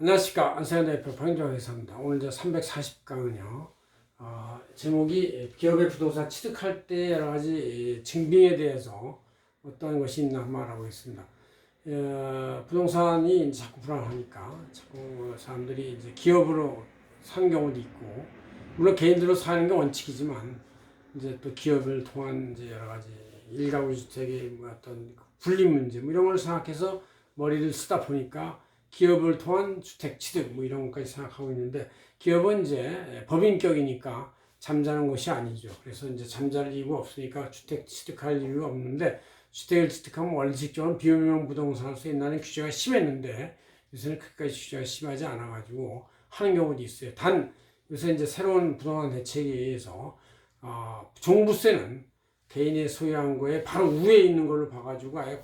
안녕하십니까. 안세현 대표 박인종 회사입니다. 오늘 이제 340강은요. 제목이 기업의 부동산 취득할 때 여러 가지 증빙에 대해서 어떤 것이 있나 말하고 있습니다. 부동산이 이제 자꾸 불안하니까 자꾸 사람들이 이제 기업으로 사는 경우도 있고, 물론 개인들로 사는 게 원칙이지만 이제 또 기업을 통한 이제 여러 가지 일가구 주택의 뭐 어떤 분리 문제 뭐 이런 걸 생각해서 머리를 쓰다 보니까 기업을 통한 주택 취득 뭐 이런 것까지 생각하고 있는데, 기업은 이제 법인격이니까 잠자는 것이 아니죠. 그래서 이제 잠잘 이유가 없으니까 주택 취득할 이유가 없는데, 주택을 취득하면 원칙적으로 비효명 부동산으로서 옛날에는 규제가 심했는데 요새는 그렇게까지 규제가 심하지 않아가지고 하는 경우도 있어요. 단 요새 이제 새로운 부동산 대책에 의해서 종부세는 개인이 소유한 거에 바로 위에 있는 걸로 봐가지고 아예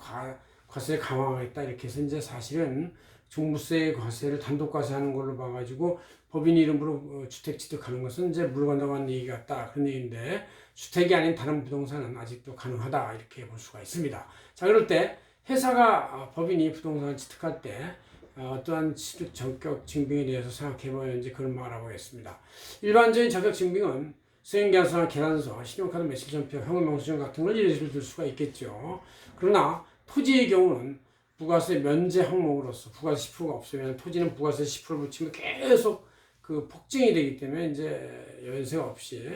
과세 강화하겠다 이렇게 해서 이제 사실은 종부세 과세를 단독 과세하는 걸로 봐가지고 법인 이름으로 주택 취득하는 것은 이제 물 건너간 얘기 같다 그런 얘기인데, 주택이 아닌 다른 부동산은 아직도 가능하다 이렇게 볼 수가 있습니다. 자, 그럴 때 회사가 법인이 부동산을 취득할 때 어떠한 취득 적격 증빙에 대해서 생각해보면 이제 그런 말 알아보겠습니다. 일반적인 적격 증빙은 수행계약서나 계란서, 신용카드 매출전표, 현금영수증 같은 걸 예시를 들 수가 있겠죠. 그러나 토지의 경우는 부가세 면제 항목으로서 부가세 10%가 없으면 토지는 부가세 10% 붙이면 계속 그 폭증이 되기 때문에 이제 연세 없이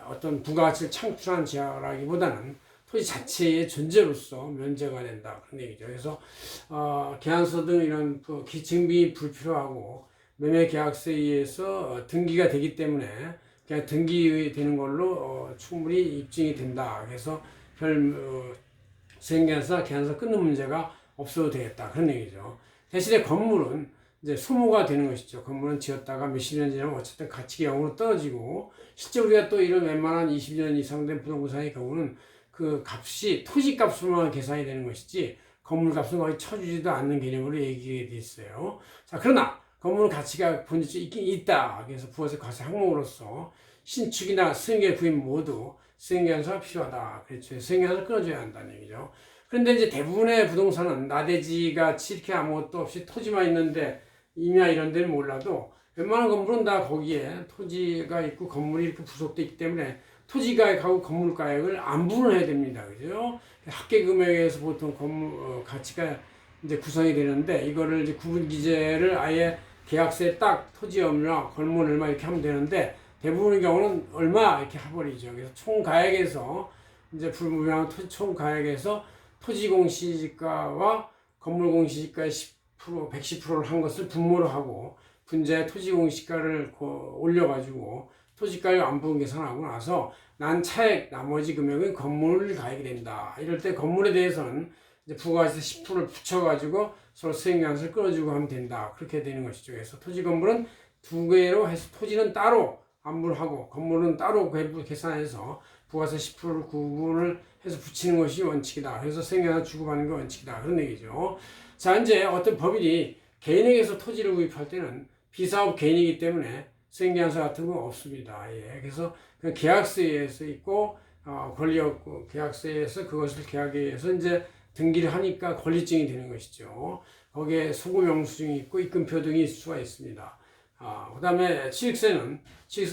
어떤 부가가치를 창출한 지하라기보다는 토지 자체의 존재로서 면제가 된다 그런 얘기죠. 그래서 계약서 등 이런 기증비 불필요하고 매매 계약서에 의해서 등기가 되기 때문에 그냥 등기되는 걸로 충분히 입증이 된다. 그래서 별 수행계약서, 계약서 끊는 문제가 없어도 되겠다 그런 얘기죠. 대신에 건물은 이제 소모가 되는 것이죠. 건물은 지었다가 몇십 년 지나면 어쨌든 가치가 0으로 떨어지고, 실제 우리가 또 이런 웬만한 20년 이상 된 부동산의 경우는 그 값이 토지 값으로만 계산이 되는 것이지 건물 값은 거의 쳐주지도 않는 개념으로 얘기가 돼 있어요. 자, 그러나 건물은 가치가 본질적으로 있긴 있다. 그래서 부가세 과세 항목으로서 신축이나 수행계 구입 모두 수행계약서가 필요하다. 그렇죠. 수행계약서를 끊어줘야 한다는 얘기죠. 그런데 이제 대부분의 부동산은 나대지가 이렇게 아무것도 없이 토지만 있는데, 임야 이런 데는 몰라도 웬만한 건물은 다 거기에 토지가 있고 건물이 이렇게 부속되어 있기 때문에 토지가액하고 건물가액을 안분을 해야 됩니다. 그죠? 합계금액에서 보통 건물 가치가 이제 구성이 되는데, 이거를 이제 구분기재를 아예 계약서에 딱 토지 얼마, 건물 얼마 이렇게 하면 되는데, 대부분의 경우는 얼마 이렇게 해버리죠. 그래서 총 가액에서 이제 불무명한 총 가액에서 토지 공시지가와 건물 공시지가의 10%, 110%를 한 것을 분모를 하고 분자의 토지 공시가를 올려가지고 토지가액 안분 계산하고 나서 난 차액 나머지 금액은 건물 가액이 된다. 이럴 때 건물에 대해서는 이제 부가세 10%를 붙여가지고 서로 수행계약서를 끌어주고 하면 된다. 그렇게 되는 것이죠. 그래서 토지 건물은 두 개로 해서 토지는 따로 안분하고 건물은 따로 계산해서 부가세 10%를 구분을 해서 붙이는 것이 원칙이다. 그래서 수행계약서 주고받는 게 원칙이다. 그런 얘기죠. 자, 이제 어떤 법인이 개인에게서 토지를 구입할 때는 비사업 개인이기 때문에 수행계약서 같은 건 없습니다. 예. 그래서 그 계약서에 있고 권리 없고 계약서에서 그것을 계약에 의해서 이제 등기를 하니까 권리증이 되는 것이죠. 거기에 소급 영수증이 있고 입금표 등이 있을 수가 있습니다. 그 다음에 취득세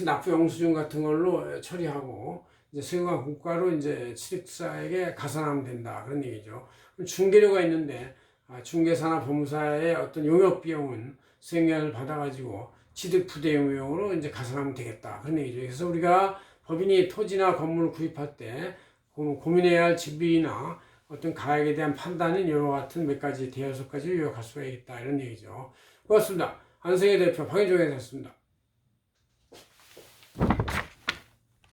납부 영수증 같은 걸로 처리하고 이제 수익과 국가로 이제 취득사에게 가산하면 된다 그런 얘기죠. 중개료가 있는데 중개사나 법무사의 어떤 용역 비용은 수행계약을 받아가지고 취득 부대용으로 이제 가산하면 되겠다 그런 얘기죠. 그래서 우리가 법인이 토지나 건물을 구입할 때 고민해야 할 증빙이나 어떤 가액에 대한 판단은 이와 같은 몇 가지 대여섯 가지를 요약할 수가 있다 이런 얘기죠. 고맙습니다. 안세현 대표 박인종 회장이었습니다.